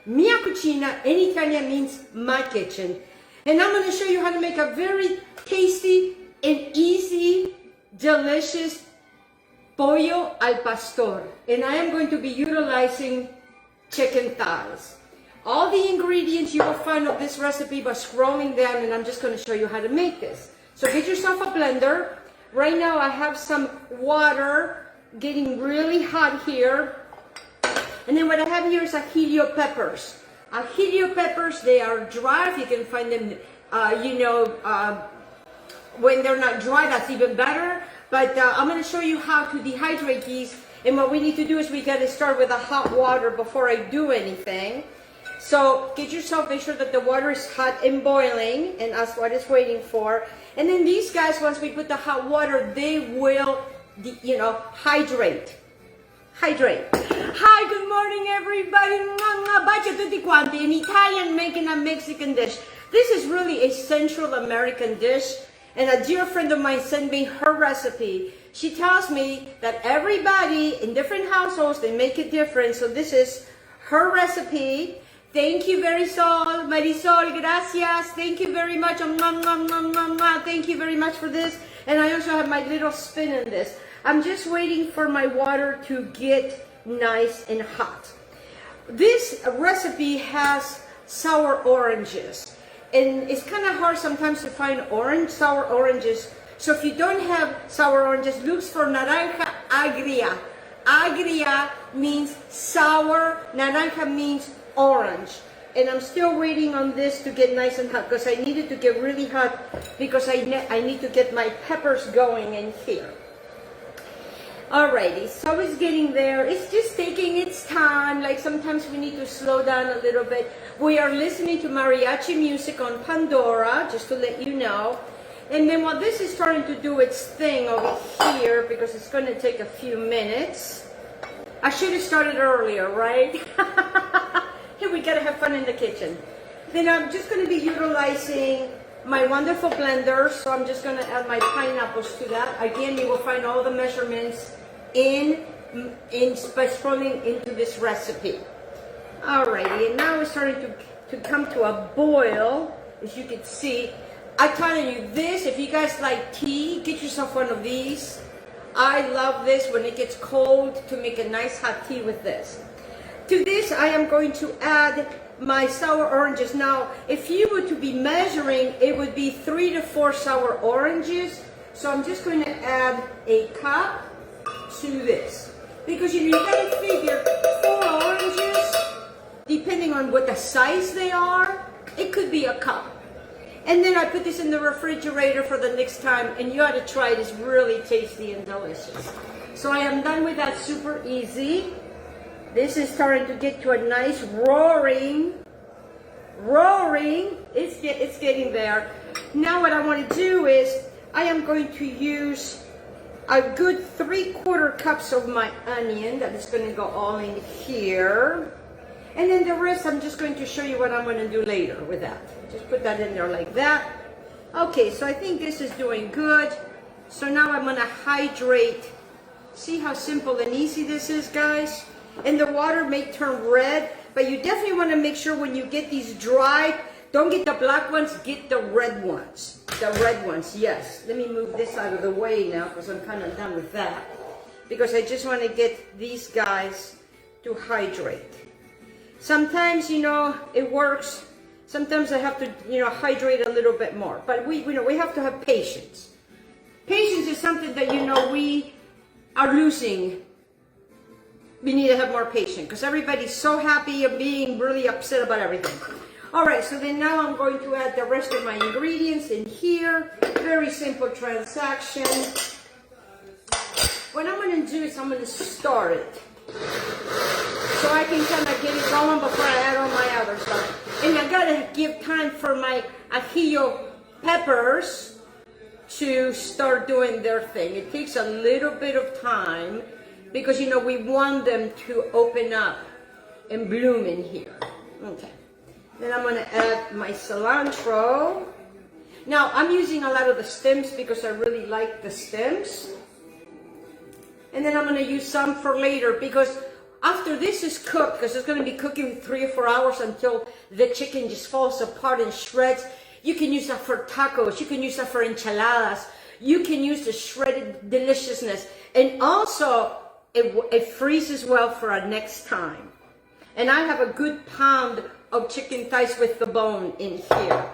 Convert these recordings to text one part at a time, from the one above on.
Mia Cucina in Italian means my kitchen. And I'm going to show you how to make a very tasty and easy, delicious Pollo al Pastor. And I am going to be utilizing chicken thighs. All the ingredients you will find of this recipe by scrolling down, and I'm just going to show you how to make this. So get yourself a blender. Right now I have some water getting really hot here. And then what I have here is Achiote peppers. Achiote peppers, they are dry. If you can find them, when they're not dry, that's even better. But I'm going to show you how to dehydrate these. And what we need to do is we got to start with the hot water before I do anything. So get yourself, make sure that the water is hot and boiling, and that's what it's waiting for. And then these guys, once we put the hot water, they will, hydrate. Hi, good morning everybody. Bacio tutti quanti. In Italian, making a Mexican dish. This is really a Central American dish, and a dear friend of mine sent me her recipe. She tells me that everybody in different households, they make it different. So this is her recipe. Thank you, Marisol, gracias. Thank you very much. Thank you very much for this. And I also have my little spin in this. I'm just waiting for my water to get nice and hot. This recipe has sour oranges, and it's kind of hard sometimes to find sour oranges. So if you don't have sour oranges, look for naranja agria. Agria means sour, naranja means orange. And I'm still waiting on this to get nice and hot because I need it to get really hot because I need to get my peppers going in here. Alrighty, so it's getting there. It's just taking its time. Like sometimes we need to slow down a little bit. We are listening to mariachi music on Pandora, just to let you know. And then while this is starting to do its thing over here, because it's going to take a few minutes. I should have started earlier, right? Hey, we gotta have fun in the kitchen. Then I'm just going to be utilizing my wonderful blender, so I'm just going to add my pineapples to that. Again, you will find all the measurements by scrolling into this recipe. Alrighty, and now it's starting to come to a boil, as you can see. I'm telling you this, if you guys like tea, get yourself one of these. I love this when it gets cold to make a nice hot tea with this. To this, I am going to add my sour oranges. Now, if you were to be measuring, it would be 3 to 4 sour oranges. So I'm just going to add a cup to this. Because you gotta figure 4 oranges, depending on what the size they are, it could be a cup. And then I put this in the refrigerator for the next time, and you ought to try it. It's really tasty and delicious. So I am done with that, super easy. This is starting to get to a nice roaring. It's getting there. Now what I want to do is I am going to use a good 3/4 cups of my onion that is going to go all in here. And then the rest I'm just going to show you what I'm going to do later with that. Just put that in there like that. Okay, so I think this is doing good. So now I'm going to hydrate. See how simple and easy this is, guys? And the water may turn red, but you definitely want to make sure when you get these dry, don't get the black ones, get the red ones. The red ones, yes. Let me move this out of the way now because I'm kind of done with that. Because I just want to get these guys to hydrate. Sometimes, it works. Sometimes I have to, hydrate a little bit more. But we have to have patience. Patience is something that, we are losing. We need to have more patience because everybody's so happy of being really upset about everything. All right, so then now I'm going to add the rest of my ingredients in here. Very simple transaction. What I'm going to do is I'm going to start it. So I can kind of get it going before I add all my other stuff. And I got to give time for my ajillo peppers to start doing their thing. It takes a little bit of time because, you know, we want them to open up and bloom in here. Okay. Then I'm gonna add my cilantro. Now, I'm using a lot of the stems because I really like the stems. And then I'm gonna use some for later because after this is cooked, because it's gonna be cooking 3 or 4 hours until the chicken just falls apart and shreds. You can use that for tacos, you can use that for enchiladas, you can use the shredded deliciousness. And also, it freezes well for our next time. And I have a good pound of chicken thighs with the bone in here.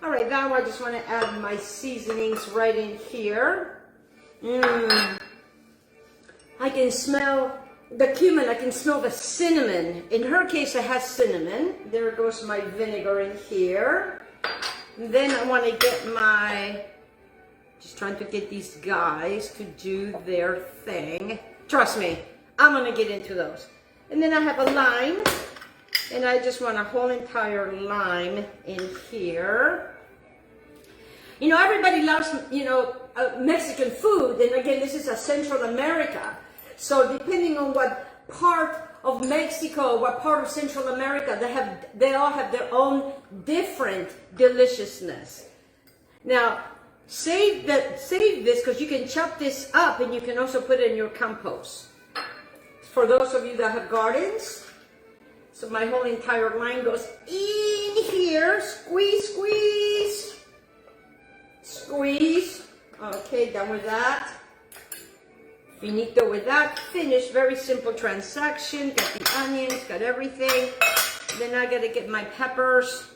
All right, now I just want to add my seasonings right in here. I can smell the cumin, I can smell the cinnamon. In her case, it has cinnamon. There goes my vinegar in here. And then I want to get just trying to get these guys to do their thing. Trust me, I'm going to get into those. And then I have a lime, and I just want a whole entire lime in here. You know, everybody loves, you know, Mexican food, and again, this is a Central America. So depending on what part of Mexico, what part of Central America, they all have their own different deliciousness. Now, save this because you can chop this up and you can also put it in your compost. For those of you that have gardens, so my whole entire line goes in here. Squeeze, squeeze, squeeze. Okay, done with that. Finito with that. Finished. Very simple transaction. Got the onions, got everything. Then I gotta get my peppers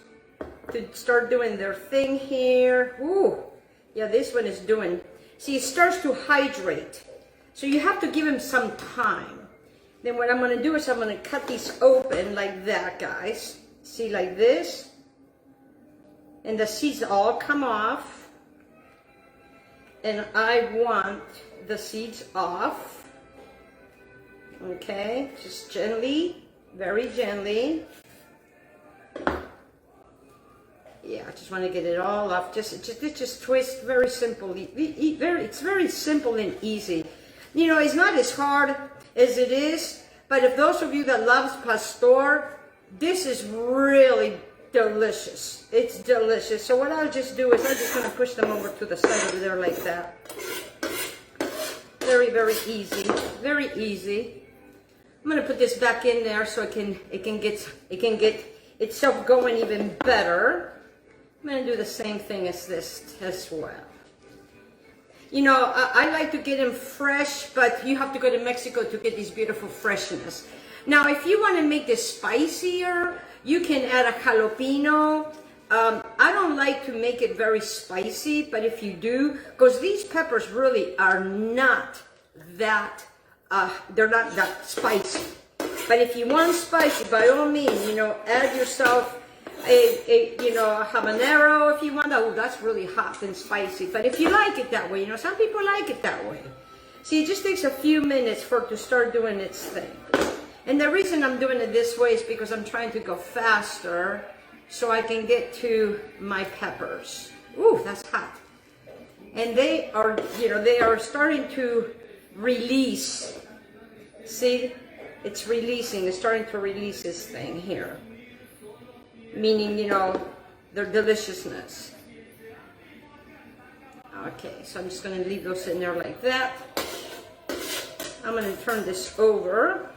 to start doing their thing here. Ooh, yeah, this one is doing. See, it starts to hydrate, so you have to give him some time. Then what I'm going to do is I'm going to cut these open like that, guys. See, like this. And the seeds all come off. And I want the seeds off. Okay, just gently, very gently. Yeah, I just want to get it all off. Just twist very simply. It's very simple and easy. You know, it's not as hard as it is, but if those of you that loves pastor, this is really delicious. It's delicious. So what I'll just do is I'm just going to push them over to the side over there like that. Very, very easy. Very easy. I'm going to put this back in there so it can get itself going even better. I'm going to do the same thing as this as well. You know, I like to get them fresh, but you have to go to Mexico to get this beautiful freshness. Now, if you want to make this spicier, you can add a jalapeno. I don't like to make it very spicy, but if you do, because these peppers really are not that, they're not that spicy. But if you want spicy, by all means, you know, add yourself a habanero if you want. Oh, that's really hot and spicy. But if you like it that way, you know, some people like it that way. See, it just takes a few minutes for it to start doing its thing. And the reason I'm doing it this way is because I'm trying to go faster so I can get to my peppers. Ooh, that's hot. And they are, you know, they are starting to release. See, it's releasing. It's starting to release this thing here. Meaning, you know, their deliciousness. Okay, so I'm just going to leave those in there like that. I'm going to turn this over.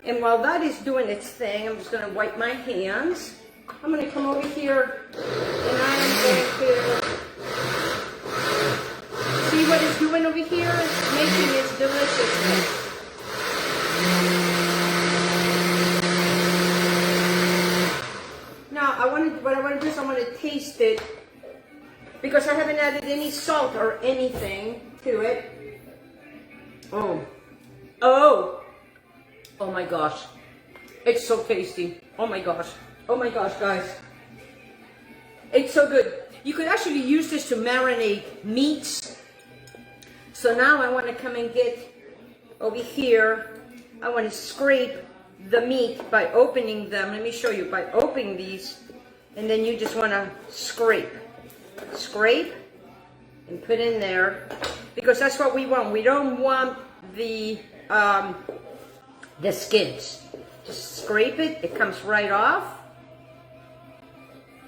And while that is doing its thing, I'm just going to wipe my hands. I'm going to come over here and I am going to see what it's doing over here. It's making its deliciousness. Now, what I want to do is I want to taste it because I haven't added any salt or anything to it. Oh my gosh. It's so tasty. Oh my gosh, guys. It's so good. You could actually use this to marinate meats. So now I want to come and get over here. I want to scrape the meat by opening them. Let me show you. By opening these, and then you just want to scrape. scrape and put in there, because that's what we want. We don't want the skins. Just scrape it, it comes right off.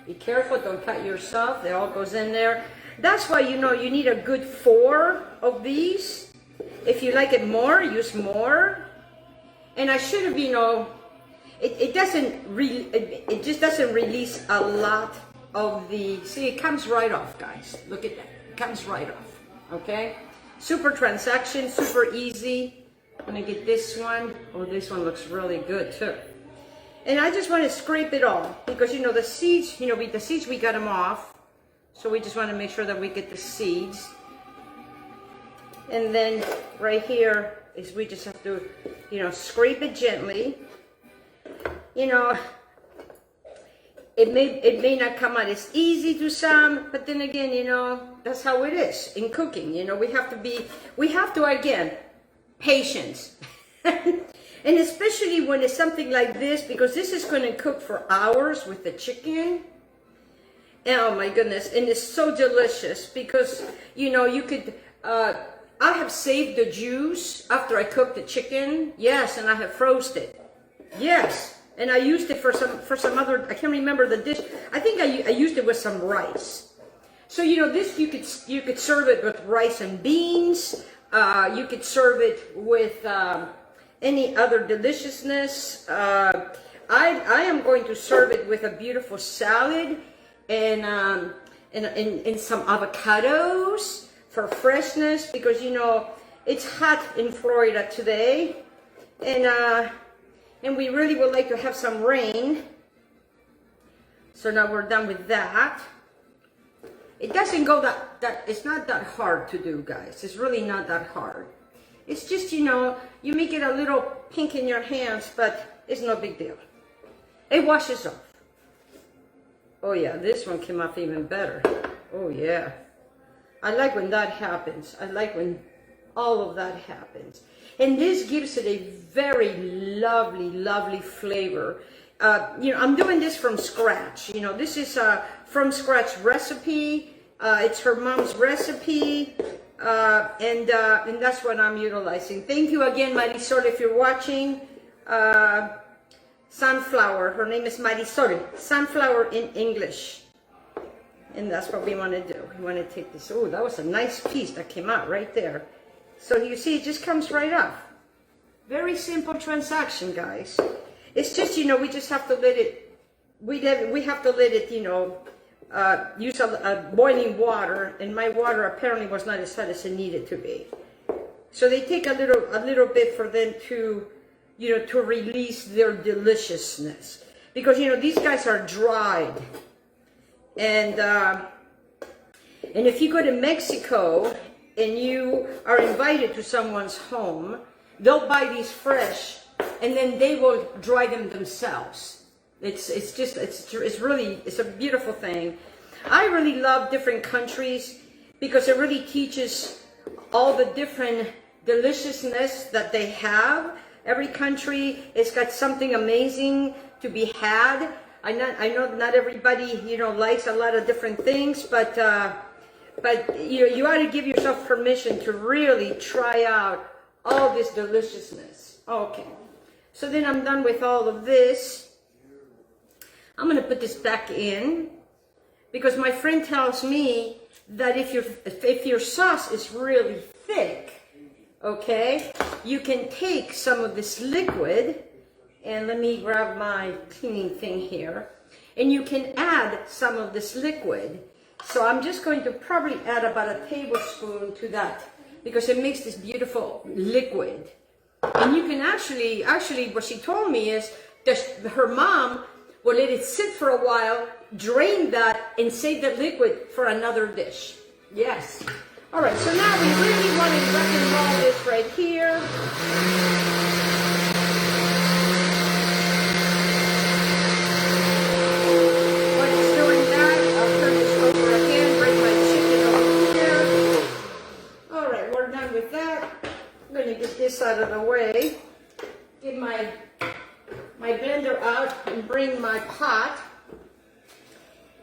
Be careful, don't cut yourself, it all goes in there. That's why, you know, you need a good 4 of these. If you like it more, use more. And I should have, you know, it just doesn't release a lot of the, see, it comes right off, guys. Look at that, it comes right off, okay? Super transaction, super easy. I'm gonna get this one. Oh, this one looks really good too. And I just want to scrape it all, because, you know, the seeds, you know, the seeds, we got them off. So we just want to make sure that we get the seeds. And then right here is we just have to, you know, scrape it gently. You know, it may not come out as easy to some, but then again, you know, that's how it is in cooking. You know, we have to again, patience. And especially when it's something like this, because this is going to cook for hours with the chicken. Oh my goodness, and it's so delicious, because, you know, you could, I have saved the juice after I cooked the chicken, yes, and I have frozen it, yes, and I used it for some other, I can't remember the dish, I think I used it with some rice. So, you know, this, you could serve it with rice and beans, you could serve it with any other deliciousness. I am going to serve it with a beautiful salad, and some avocados for freshness, because, you know, it's hot in Florida today, and we really would like to have some rain. So now we're done with that. It doesn't go that it's not that hard to do, guys. It's really not that hard. It's just, you know, you may get a little pink in your hands, but it's no big deal. It washes off. Oh yeah, this one came off even better. Oh yeah. I like when that happens. I like when all of that happens. And this gives it a very lovely, lovely flavor. You know, I'm doing this from scratch. You know, this is a from scratch recipe. It's her mom's recipe. And that's what I'm utilizing. Thank you again, Marisol, if you're watching. Sunflower, her name is Marisol, sunflower in English. And that's what we want to do. We want to take this, oh, that was a nice piece that came out right there. So you see, it just comes right off. Very simple transaction, guys. It's just, you know, we just have to let it, we have to let it, you know, use a boiling water, and my water apparently was not as hot as it needed to be. So they take a little bit for them to, you know, to release their deliciousness, because, you know, these guys are dried, and if you go to Mexico and you are invited to someone's home, they'll buy these fresh, and then they will dry them themselves. It's a beautiful thing. I really love different countries, because it really teaches all the different deliciousness that they have. Every country has got something amazing to be had. I know not everybody, you know, likes a lot of different things, but you know, you ought to give yourself permission to really try out all this deliciousness. Okay, so then I'm done with all of this. I'm going to put this back in, because my friend tells me that if your sauce is really thick, okay, you can take some of this liquid, and let me grab my cleaning thing here, and you can add some of this liquid. So I'm just going to probably add about a tablespoon to that, because it makes this beautiful liquid. And you can actually what she told me is that her mom will let it sit for a while, drain that, and save the liquid for another dish. Yes. All right, so now we really want to rock and roll this right here. While it's doing that, I'll turn this over again, bring my chicken over here. All right, we're done with that. I'm going to get this out of the way. Get my blender out and bring my pot.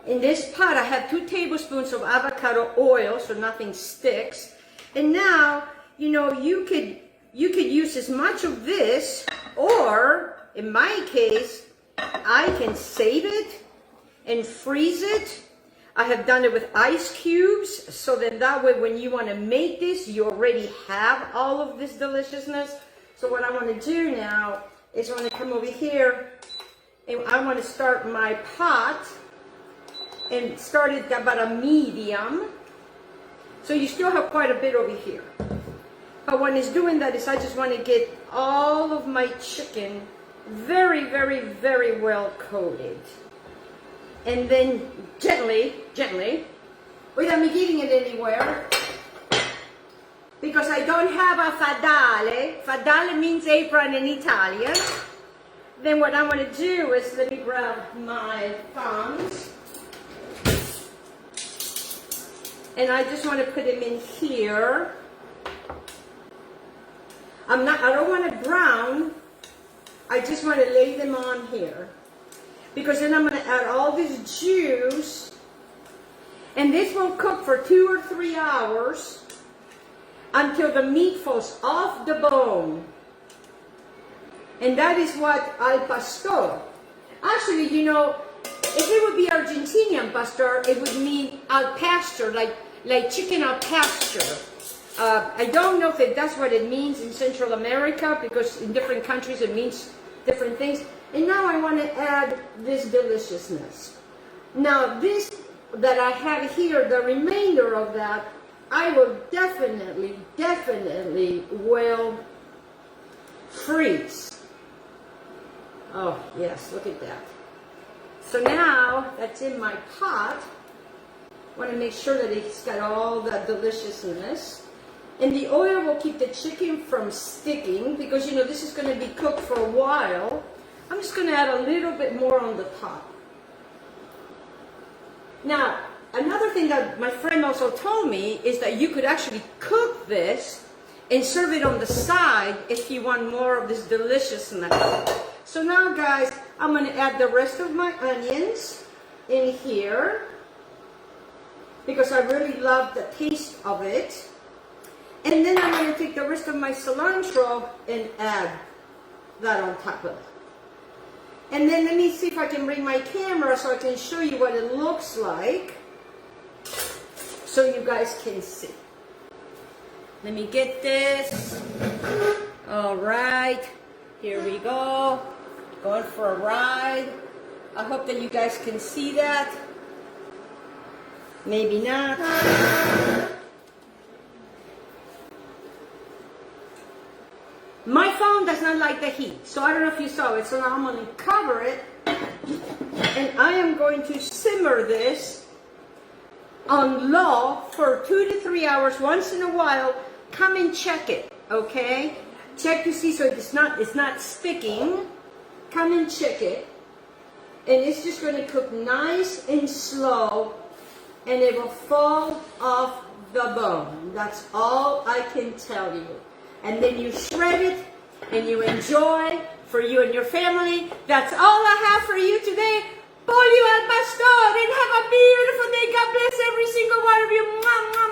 In this pot, I have 2 tablespoons of avocado oil, so nothing sticks. And now, you know, you could use as much of this, or in my case, I can save it and freeze it. I have done it with ice cubes, so that way when you want to make this, you already have all of this deliciousness. So what I want to do now is I want to come over here and I want to start my pot and start it about a medium. So you still have quite a bit over here. But when it's doing that is I just want to get all of my chicken very, very, very well coated. And then gently, without me getting it anywhere, because I don't have a fadale. Fadale means apron in Italian. Then what I want to do is, let me grab my tongs. And I just want to put them in here. I don't want to brown. I just want to lay them on here. Because then I'm going to add all this juice. And this will cook for 2 or 3 hours until the meat falls off the bone. And that is what al pastor. Actually, you know, if it would be Argentinian pastor, it would mean al pasture, like chicken al pasture. I don't know if that's what it means in Central America, because in different countries it means different things. And now I want to add this deliciousness. Now this that I have here, the remainder of that, I will definitely will freeze. Oh yes, look at that. So now that's in my pot. I want to make sure that it's got all that deliciousness. And the oil will keep the chicken from sticking, because you know this is going to be cooked for a while. I'm just going to add a little bit more on the top. Now, another thing that my friend also told me is that you could actually cook this and serve it on the side if you want more of this deliciousness. So now guys, I'm going to add the rest of my onions in here because I really love the taste of it. And then I'm going to take the rest of my cilantro and add that on top of it. And then let me see if I can bring my camera so I can show you what it looks like, so you guys can see. Let me get this. All right, here we go. Going for a ride. I hope that you guys can see that. Maybe not. My phone does not like the heat, so I don't know if you saw it. So now I'm going to cover it, and I am going to simmer this on low for 2 to 3 hours. Once in a while, come and check it, okay? Check to see so it's not sticking. Come and check it, and it's just going to cook nice and slow, and it will fall off the bone. That's all I can tell you. And then you shred it and you enjoy for you and your family. That's all I have for you today. Pollo al Pastor, and have a beautiful day. God bless every single one of you. Mwah, mwah,